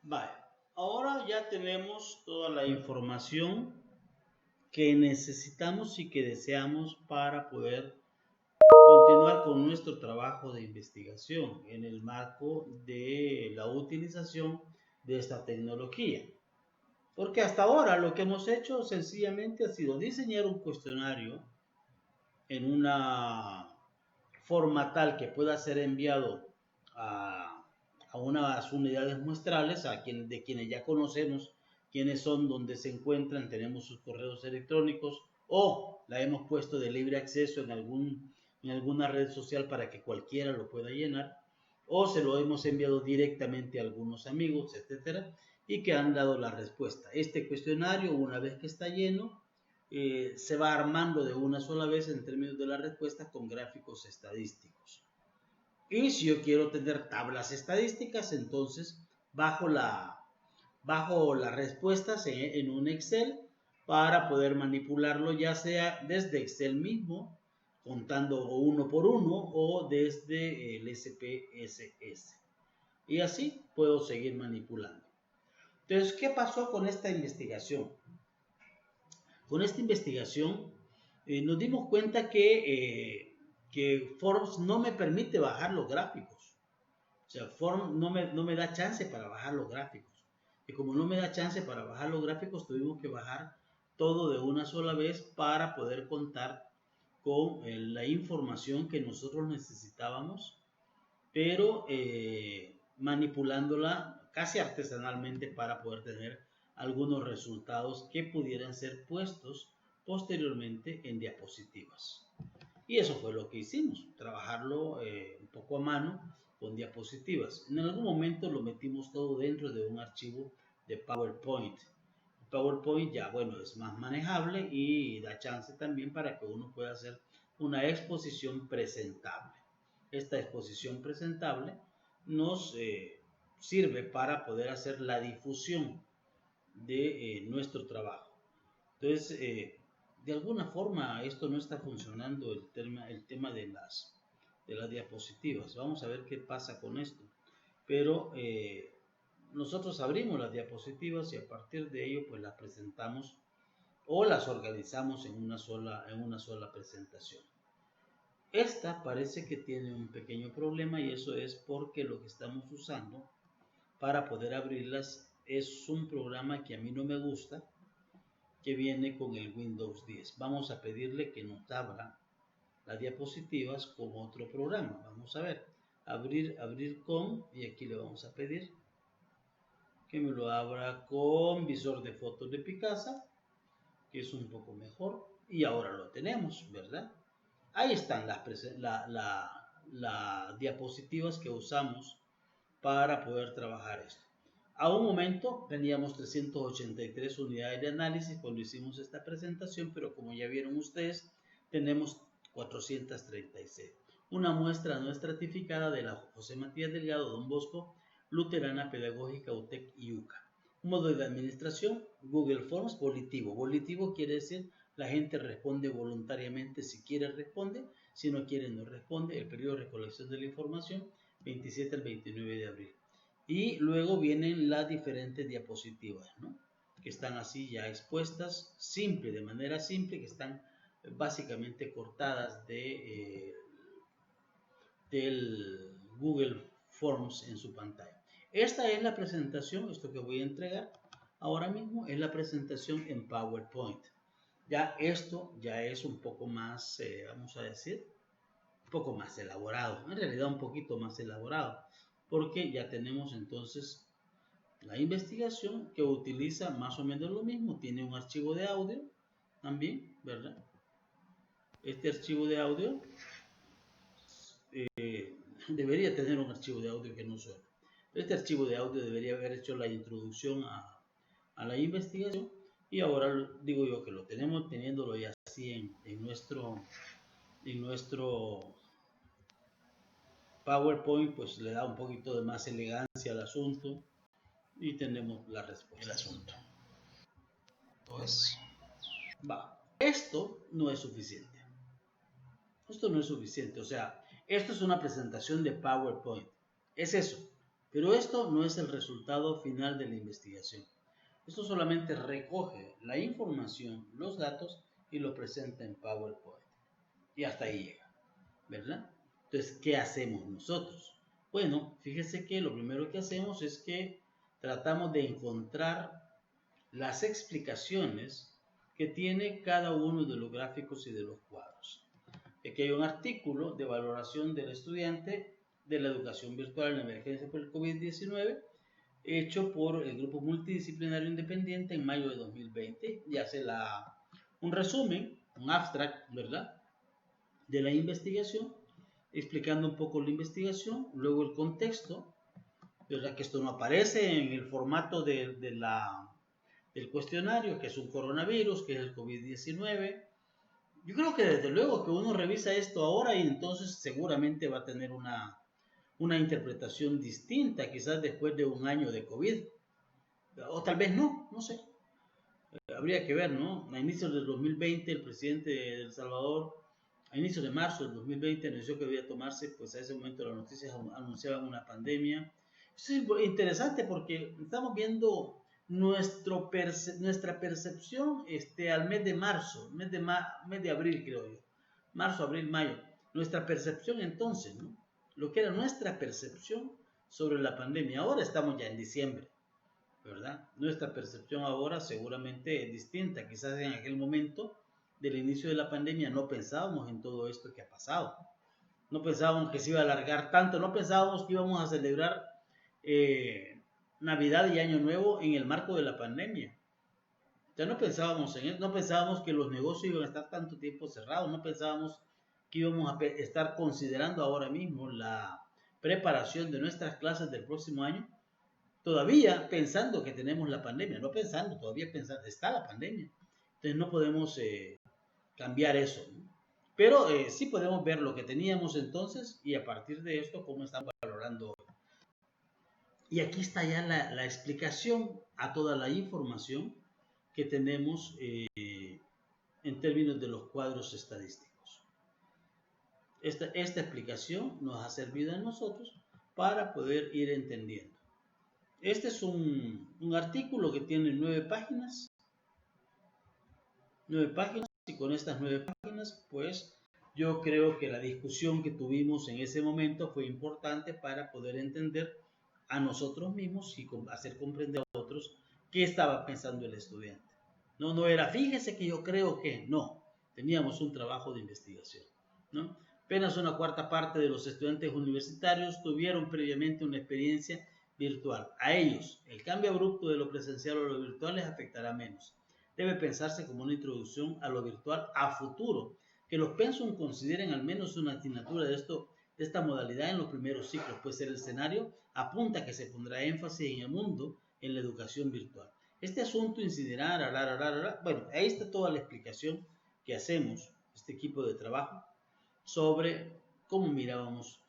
Vale, ahora ya tenemos toda la información que necesitamos y que deseamos para poder continuar con nuestro trabajo de investigación en el marco de la utilización de esta tecnología. Porque hasta ahora lo que hemos hecho sencillamente ha sido diseñar un cuestionario en una forma tal que pueda ser enviado a unas unidades muestrales, de quienes ya conocemos quiénes son, dónde se encuentran, tenemos sus correos electrónicos o la hemos puesto de libre acceso en alguna red social para que cualquiera lo pueda llenar, o se lo hemos enviado directamente a algunos amigos, etcétera, y que han dado la respuesta. Este cuestionario, una vez que está lleno, se va armando de una sola vez en términos de la respuesta con gráficos estadísticos. Y si yo quiero tener tablas estadísticas, entonces bajo, la, bajo las respuestas en un Excel para poder manipularlo, ya sea desde Excel mismo, contando uno por uno, o desde el SPSS. Y así puedo seguir manipulando. Entonces, ¿qué pasó con esta investigación? Con esta investigación nos dimos cuenta que Forms no me permite bajar los gráficos. O sea, Forms no me da chance para bajar los gráficos. Y como no me da chance para bajar los gráficos, tuvimos que bajar todo de una sola vez para poder contar con la información que nosotros necesitábamos, pero manipulándola casi artesanalmente para poder tener algunos resultados que pudieran ser puestos posteriormente en diapositivas. Y eso fue lo que hicimos, trabajarlo un poco a mano con diapositivas. En algún momento lo metimos todo dentro de un archivo de PowerPoint. PowerPoint ya, bueno, es más manejable y da chance también para que uno pueda hacer una exposición presentable. Esta exposición presentable nos sirve para poder hacer la difusión de nuestro trabajo. Entonces, de alguna forma esto no está funcionando el tema de las diapositivas. Vamos a ver qué pasa con esto. Pero nosotros abrimos las diapositivas y a partir de ello pues las presentamos o las organizamos en una sola presentación. Esta parece que tiene un pequeño problema y eso es porque lo que estamos usando para poder abrirlas es un programa que a mí no me gusta, que viene con el Windows 10. Vamos a pedirle que nos abra las diapositivas con otro programa. Vamos a ver, abrir con, y aquí le vamos a pedir que me lo abra con visor de fotos de Picasa, que es un poco mejor, y ahora lo tenemos, ¿verdad? Ahí están las diapositivas que usamos para poder trabajar esto. A un momento teníamos 383 unidades de análisis cuando hicimos esta presentación, pero como ya vieron ustedes, tenemos 436. Una muestra no estratificada de la José Matías Delgado Don Bosco, Luterana Pedagógica UTEC y UCA. Un modo de administración, Google Forms, volitivo. Volitivo quiere decir la gente responde voluntariamente, si quiere responde, si no quiere no responde. El periodo de recolección de la información, 27 al 29 de abril. Y luego vienen las diferentes diapositivas, ¿no? Que están así ya expuestas, de manera simple, que están básicamente cortadas del Google Forms en su pantalla. Esta es la presentación, esto que voy a entregar ahora mismo es la presentación en PowerPoint. Ya esto ya es un poco más, vamos a decir, un poco más elaborado, en realidad un poquito más elaborado, porque ya tenemos entonces la investigación que utiliza más o menos lo mismo, tiene un archivo de audio también, ¿verdad? Este archivo de audio debería tener un archivo de audio que no suene. Este archivo de audio debería haber hecho la introducción a la investigación y ahora digo yo que lo tenemos teniéndolo ya así en nuestro PowerPoint, pues le da un poquito de más elegancia al asunto y tenemos la respuesta. El asunto. Pues, Va, esto no es suficiente. Esto no es suficiente, o sea, esto es una presentación de PowerPoint. Es eso, Pero esto no es el resultado final de la investigación. Esto solamente recoge la información, los datos y lo presenta en PowerPoint. Y hasta ahí llega, ¿verdad? Entonces, ¿qué hacemos nosotros? Bueno, fíjese que lo primero que hacemos es que tratamos de encontrar las explicaciones que tiene cada uno de los gráficos y de los cuadros. Aquí hay un artículo de valoración del estudiante de la educación virtual en la emergencia por el COVID-19 hecho por el Grupo Multidisciplinario Independiente en mayo de 2020 y hace un resumen, un abstract, ¿verdad?, de la investigación, explicando un poco la investigación, luego el contexto, ¿verdad?, que esto no aparece en el formato del cuestionario, que es un coronavirus, que es el COVID-19. Yo creo que desde luego que uno revisa esto ahora y entonces seguramente va a tener una interpretación distinta, quizás después de un año de COVID, o tal vez no, no sé. Habría que ver, ¿no? A inicios del 2020, el presidente de El Salvador, a inicios de marzo del 2020, anunció que debía tomarse, pues a ese momento las noticias anunciaban una pandemia. Eso es interesante porque estamos viendo nuestra percepción al mes de marzo, mes de abril creo yo, marzo, abril, mayo, nuestra percepción entonces, ¿no? Lo que era nuestra percepción sobre la pandemia. Ahora estamos ya en diciembre, ¿verdad? Nuestra percepción ahora seguramente es distinta. Quizás en aquel momento del inicio de la pandemia no pensábamos en todo esto que ha pasado. No pensábamos que se iba a alargar tanto, no pensábamos que íbamos a celebrar Navidad y Año Nuevo en el marco de la pandemia. Ya no pensábamos en eso, no pensábamos que los negocios iban a estar tanto tiempo cerrados, no pensábamos que íbamos a estar considerando ahora mismo la preparación de nuestras clases del próximo año, todavía pensando que tenemos la pandemia, no pensando, todavía pensando, está la pandemia. Entonces no podemos cambiar eso, ¿no? Pero sí podemos ver lo que teníamos entonces y a partir de esto cómo estamos valorando hoy. Y aquí está ya la explicación a toda la información que tenemos en términos de los cuadros estadísticos. Esta explicación nos ha servido a nosotros para poder ir entendiendo. Este es un artículo que tiene 9 páginas. 9 páginas y con estas 9 páginas, pues yo creo que la discusión que tuvimos en ese momento fue importante para poder entender a nosotros mismos y hacer comprender a otros qué estaba pensando el estudiante. No era, fíjese que yo creo que, no, teníamos un trabajo de investigación, ¿no? Apenas una cuarta parte de los estudiantes universitarios tuvieron previamente una experiencia virtual. A ellos, el cambio abrupto de lo presencial a lo virtual les afectará menos. Debe pensarse como una introducción a lo virtual a futuro, que los pensum consideren al menos una asignatura de esta modalidad en los primeros ciclos, pues el escenario apunta a que se pondrá énfasis en el mundo en la educación virtual. Este asunto incidirá, bueno, ahí está toda la explicación que hacemos, este equipo de trabajo, sobre cómo mirábamos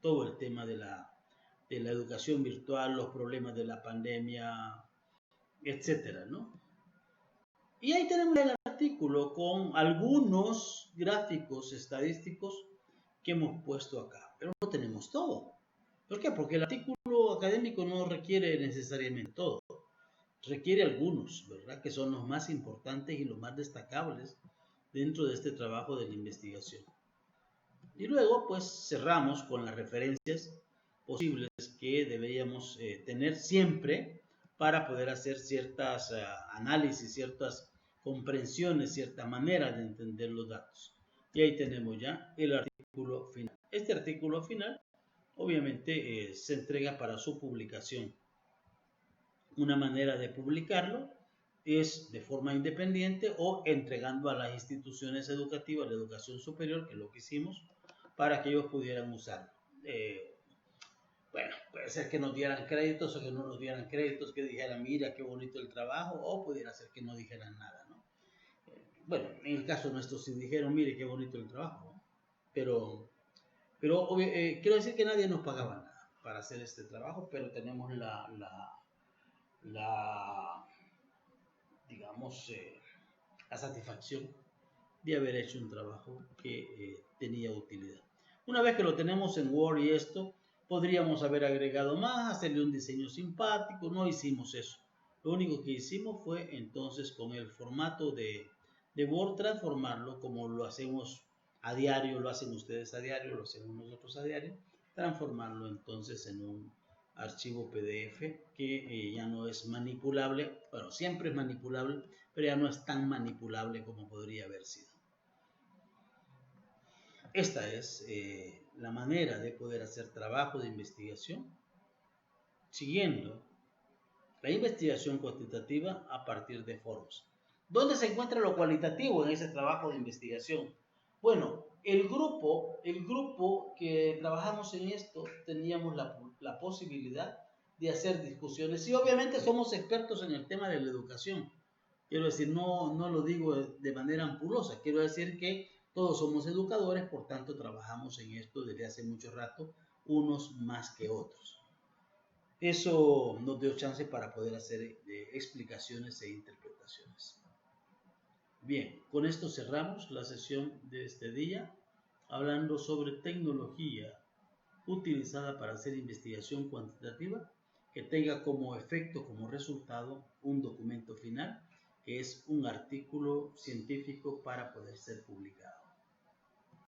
todo el tema de la educación virtual, los problemas de la pandemia, etcétera, ¿no? Y ahí tenemos el artículo con algunos gráficos estadísticos que hemos puesto acá, pero no tenemos todo. ¿Por qué? Porque el artículo académico no requiere necesariamente todo, requiere algunos, ¿verdad?, que son los más importantes y los más destacables dentro de este trabajo de la investigación. Y luego, pues, cerramos con las referencias posibles que deberíamos tener siempre para poder hacer ciertas análisis, ciertas comprensiones, cierta manera de entender los datos. Y ahí tenemos ya el artículo final. Este artículo final, obviamente, se entrega para su publicación. Una manera de publicarlo es de forma independiente o entregando a las instituciones educativas de educación superior, que es lo que hicimos, para que ellos pudieran usarlo. Bueno, puede ser que nos dieran créditos o que no nos dieran créditos, que dijeran, mira qué bonito el trabajo, o pudiera ser que no dijeran nada, ¿no? Bueno, en el caso nuestro sí dijeron, mire qué bonito el trabajo, ¿no? Pero quiero decir que nadie nos pagaba nada para hacer este trabajo, pero tenemos digamos, la satisfacción de haber hecho un trabajo que tenía utilidad. Una vez que lo tenemos en Word y esto, Podríamos haber agregado más, hacerle un diseño simpático, no hicimos eso. Lo único que hicimos fue entonces con el formato de Word transformarlo como lo hacemos a diario, lo hacen ustedes a diario, lo hacemos nosotros a diario, transformarlo entonces en un archivo PDF que ya no es manipulable, bueno, siempre es manipulable, pero ya no es tan manipulable como podría haber sido. Esta es la manera de poder hacer trabajo de investigación siguiendo la investigación cuantitativa a partir de foros. ¿Dónde se encuentra lo cualitativo en ese trabajo de investigación? Bueno, el grupo que trabajamos en esto teníamos la posibilidad de hacer discusiones y obviamente somos expertos en el tema de la educación. Quiero decir, no lo digo de manera ampulosa, quiero decir que todos somos educadores, por tanto trabajamos en esto desde hace mucho rato, unos más que otros. Eso nos dio chance para poder hacer explicaciones e interpretaciones. Bien, con esto cerramos la sesión de este día, hablando sobre tecnología utilizada para hacer investigación cuantitativa que tenga como efecto, como resultado, un documento final, que es un artículo científico para poder ser publicado.